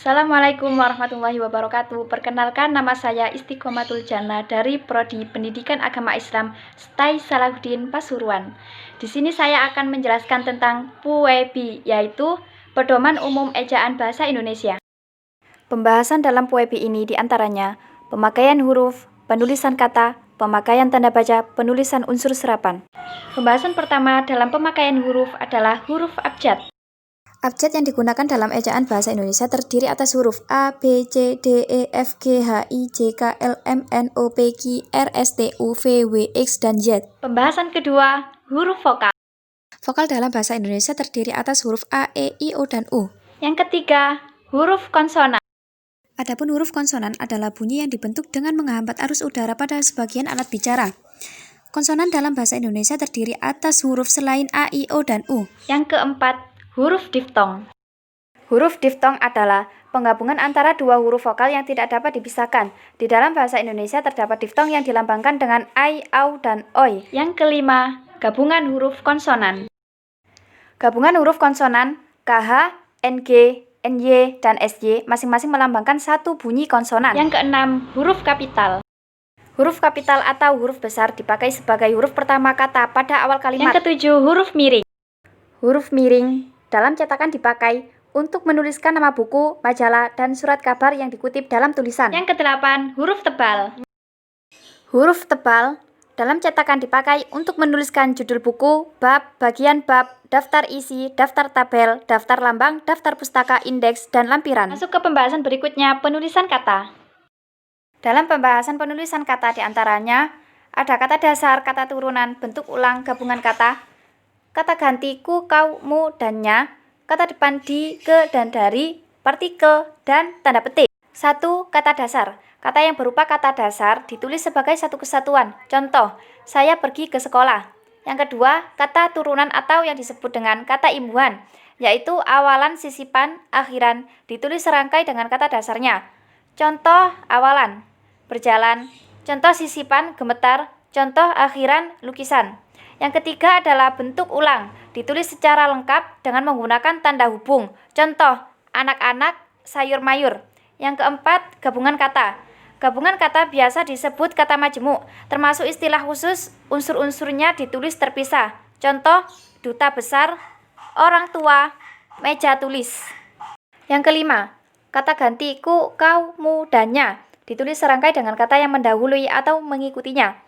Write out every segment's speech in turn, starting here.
Assalamualaikum warahmatullahi wabarakatuh. Perkenalkan, nama saya Istiqomatul Jannah dari Prodi Pendidikan Agama Islam STAI Salahuddin Pasuruan. Di sini saya akan menjelaskan tentang PUEBI, yaitu Pedoman Umum Ejaan Bahasa Indonesia. Pembahasan dalam PUEBI ini diantaranya pemakaian huruf, penulisan kata, pemakaian tanda baca, penulisan unsur serapan. Pembahasan pertama dalam pemakaian huruf adalah huruf abjad. Abjad yang digunakan dalam ejaan bahasa Indonesia terdiri atas huruf A, B, C, D, E, F, G, H, I, J, K, L, M, N, O, P, Q, R, S, T, U, V, W, X, dan Z. Pembahasan kedua, huruf vokal. Vokal dalam bahasa Indonesia terdiri atas huruf A, E, I, O, dan U. Yang ketiga, huruf konsonan. Adapun huruf konsonan adalah bunyi yang dibentuk dengan menghambat arus udara pada sebagian alat bicara. Konsonan dalam bahasa Indonesia terdiri atas huruf selain A, I, O, dan U. Yang keempat, huruf diftong. Huruf diftong adalah penggabungan antara dua huruf vokal yang tidak dapat dipisahkan. Di dalam bahasa Indonesia terdapat diftong yang dilambangkan dengan ai, au, dan oi. Yang kelima, gabungan huruf konsonan. Gabungan huruf konsonan KH, NG, NY, dan SY masing-masing melambangkan satu bunyi konsonan. Yang keenam, huruf kapital. Huruf kapital atau huruf besar dipakai sebagai huruf pertama kata pada awal kalimat. Yang ketujuh, huruf miring. Huruf miring dalam cetakan dipakai untuk menuliskan nama buku, majalah, dan surat kabar yang dikutip dalam tulisan. Yang kedelapan, huruf tebal. Huruf tebal dalam cetakan dipakai untuk menuliskan judul buku, bab, bagian bab, daftar isi, daftar tabel, daftar lambang, daftar pustaka, indeks, dan lampiran. Masuk ke pembahasan berikutnya, penulisan kata. Dalam pembahasan penulisan kata diantaranya ada kata dasar, kata turunan, bentuk ulang, gabungan kata ganti ku, kau, mu, dan nya, kata depan di, ke, dan dari, partikel, dan tanda petik. 1. Kata dasar. Kata yang berupa kata dasar ditulis sebagai satu kesatuan. Contoh, saya pergi ke sekolah. Yang kedua, kata turunan atau yang disebut dengan kata imbuhan, yaitu awalan, sisipan, akhiran, ditulis serangkai dengan kata dasarnya. Contoh awalan, berjalan. Contoh sisipan, gemetar. Contoh akhiran, lukisan. Yang ketiga adalah bentuk ulang, ditulis secara lengkap dengan menggunakan tanda hubung. Contoh, anak-anak, sayur mayur. Yang keempat, gabungan kata. Gabungan kata biasa disebut kata majemuk, termasuk istilah khusus, unsur-unsurnya ditulis terpisah. Contoh, duta besar, orang tua, meja tulis. Yang kelima, kata ganti ku, kau, mu, dan nya, ditulis serangkai dengan kata yang mendahului atau mengikutinya.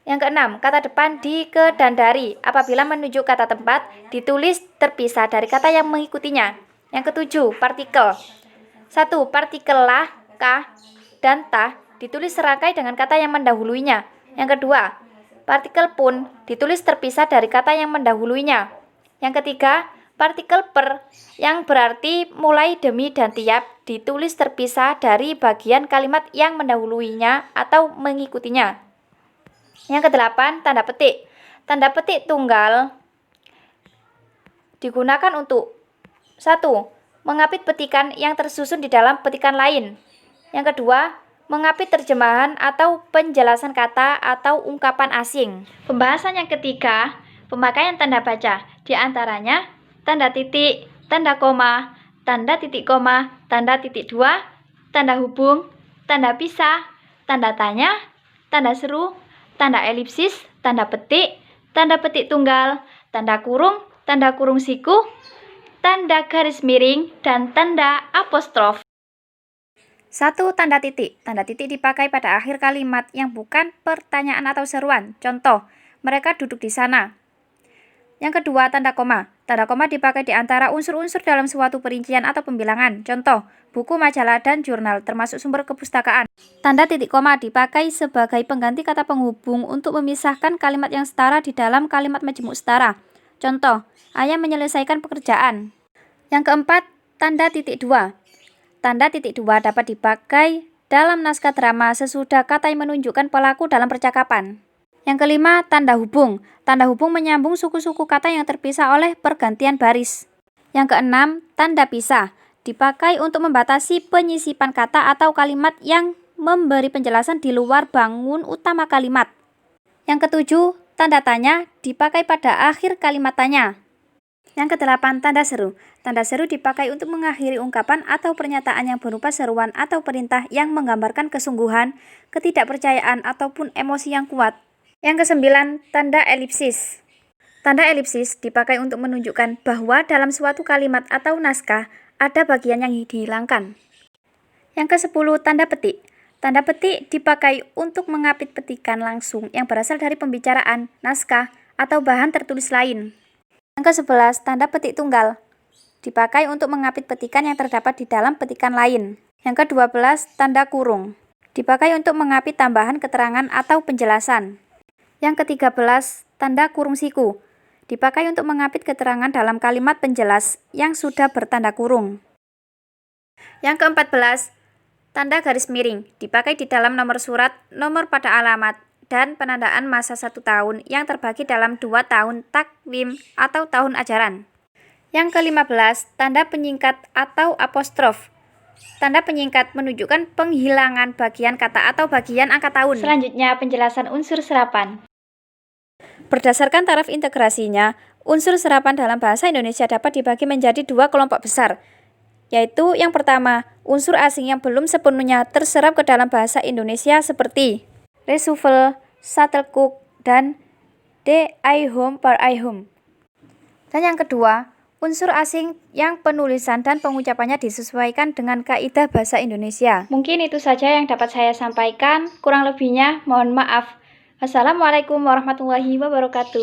Yang keenam, kata depan di, ke, dan dari. Apabila menunjuk kata tempat, ditulis terpisah dari kata yang mengikutinya. Yang ketujuh, partikel. 1. Partikel lah, kah, dan tah ditulis serangkai dengan kata yang mendahuluinya. Yang kedua, partikel pun ditulis terpisah dari kata yang mendahuluinya. Yang ketiga, partikel per yang berarti mulai, demi, dan tiap ditulis terpisah dari bagian kalimat yang mendahuluinya atau mengikutinya. Yang kedelapan, tanda petik. Tanda petik tunggal digunakan untuk 1. Mengapit petikan yang tersusun di dalam petikan lain. Yang kedua, mengapit terjemahan atau penjelasan kata atau ungkapan asing. Pembahasan yang ketiga, pemakaian tanda baca. Di antaranya tanda titik, tanda koma, tanda titik koma, tanda titik dua, tanda hubung, tanda pisah, tanda tanya, tanda seru, tanda elipsis, tanda petik tunggal, tanda kurung siku, tanda garis miring, dan tanda apostrof. 1. Tanda titik. Tanda titik dipakai pada akhir kalimat yang bukan pertanyaan atau seruan. Contoh, mereka duduk di sana. Yang kedua, tanda koma. Tanda koma dipakai di antara unsur-unsur dalam suatu perincian atau pembilangan. Contoh, buku, majalah, dan jurnal, termasuk sumber kepustakaan. Tanda titik koma dipakai sebagai pengganti kata penghubung untuk memisahkan kalimat yang setara di dalam kalimat majemuk setara. Contoh, ayah menyelesaikan pekerjaan. Yang keempat, tanda titik dua. Tanda titik dua dapat dipakai dalam naskah drama sesudah kata yang menunjukkan pelaku dalam percakapan. Yang kelima, tanda hubung. Tanda hubung menyambung suku-suku kata yang terpisah oleh pergantian baris. Yang keenam, tanda pisah. Dipakai untuk membatasi penyisipan kata atau kalimat yang memberi penjelasan di luar bangun utama kalimat. Yang ketujuh, tanda tanya dipakai pada akhir kalimat tanya. Yang kedelapan, tanda seru. Tanda seru dipakai untuk mengakhiri ungkapan atau pernyataan yang berupa seruan atau perintah yang menggambarkan kesungguhan, ketidakpercayaan, ataupun emosi yang kuat. Yang kesembilan, tanda elipsis. Tanda elipsis dipakai untuk menunjukkan bahwa dalam suatu kalimat atau naskah ada bagian yang dihilangkan. Yang kesepuluh, tanda petik. Tanda petik dipakai untuk mengapit petikan langsung yang berasal dari pembicaraan, naskah, atau bahan tertulis lain. Yang ke-11, tanda petik tunggal. Dipakai untuk mengapit petikan yang terdapat di dalam petikan lain. Yang ke-12, tanda kurung. Dipakai untuk mengapit tambahan keterangan atau penjelasan. Yang ke-13, tanda kurung siku. Dipakai untuk mengapit keterangan dalam kalimat penjelas yang sudah bertanda kurung. Yang ke-14, tanda garis miring. Dipakai di dalam nomor surat, nomor pada alamat, dan penandaan masa 1 tahun yang terbagi dalam 2 tahun takwim atau tahun ajaran. Yang ke-15, tanda penyingkat atau apostrof. Tanda penyingkat menunjukkan penghilangan bagian kata atau bagian angka tahun. Selanjutnya, penjelasan unsur serapan. Berdasarkan taraf integrasinya, unsur serapan dalam bahasa Indonesia dapat dibagi menjadi 2 kelompok besar, yaitu yang pertama, unsur asing yang belum sepenuhnya terserap ke dalam bahasa Indonesia seperti reshuffle, shuttlecock, dan the I home per I home. Dan yang kedua, unsur asing yang penulisan dan pengucapannya disesuaikan dengan kaidah bahasa Indonesia. Mungkin itu saja yang dapat saya sampaikan, kurang lebihnya mohon maaf. Wassalamualaikum warahmatullahi wabarakatuh.